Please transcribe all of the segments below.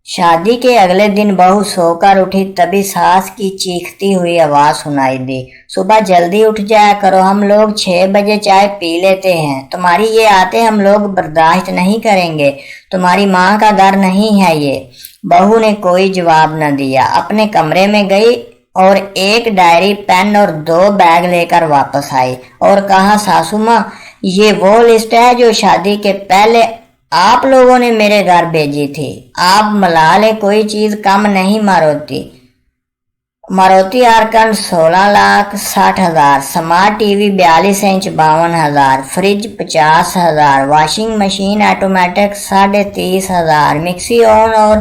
शादी के अगले दिन बहू सोकर उठी तभी सास की चीखती हुई आवाज सुनाई दी, सुबह जल्दी उठ जाया करो, हम लोग 6 बजे चाय पी लेते हैं, तुम्हारी ये आदतें हम लोग बर्दाश्त नहीं करेंगे, तुम्हारी माँ का घर नहीं है ये। बहू ने कोई जवाब न दिया, अपने कमरे में गई और एक डायरी, पेन और 2 बैग लेकर वापस आई और कहा, सासू माँ, ये वो लिस्ट है जो शादी के पहले आप लोगों ने मेरे घर भेजी थी। आप मलाल है, कोई चीज कम नहीं। मारुति आरकन 16,60,000, smart TV 42 inch 52,000, fridge 50,000, washing machine automatic 30,500, mixie oven और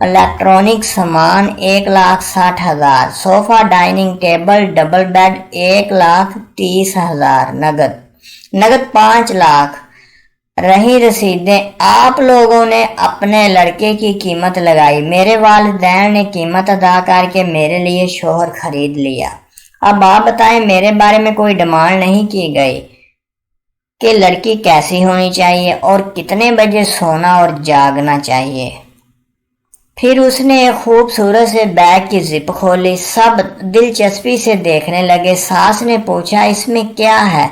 इलेक्ट्रॉनिक सामान 1,60,000, sofa dining table double bed 1,30,000, नगद 5 लाख। रही रसीदें, आप लोगों ने अपने लड़के की कीमत लगाई, मेरे वालिदैन ने कीमत अदा करके मेरे लिए शोहर खरीद लिया। अब आप बताएं, मेरे बारे में कोई डिमांड नहीं की गई कि लड़की कैसी होनी चाहिए और कितने बजे सोना और जागना चाहिए। फिर उसने एक खूबसूरत से बैग की जिप खोली, सब दिलचस्पी से देखने लगे। सास ने पूछा, इसमें क्या है?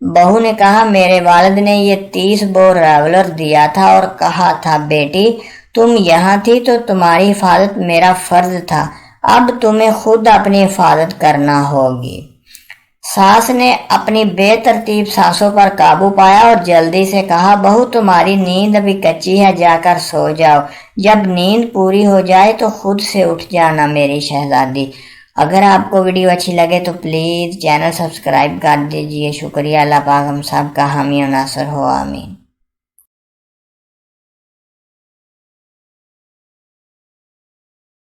बहू ने कहा, मेरे वालिद ने ये 30 बोर रेवलर दिया था और कहा था, बेटी तुम यहाँ थी तो तुम्हारी हिफाजत मेरा फर्ज था, अब तुम्हें खुद अपनी हिफाजत करना होगी। सास ने अपनी बेतरतीब सांसों पर काबू पाया और जल्दी से कहा, बहू तुम्हारी नींद अभी कच्ची है, जाकर सो जाओ, जब नींद पूरी हो जाए तो खुद से उठ जाना मेरी शहजादी। अगर आपको वीडियो अच्छी लगे तो प्लीज़ चैनल सब्सक्राइब कर दीजिए। शुक्रिया। अल्लाह पाक हम सब का हामी और नासर हो, आमीन।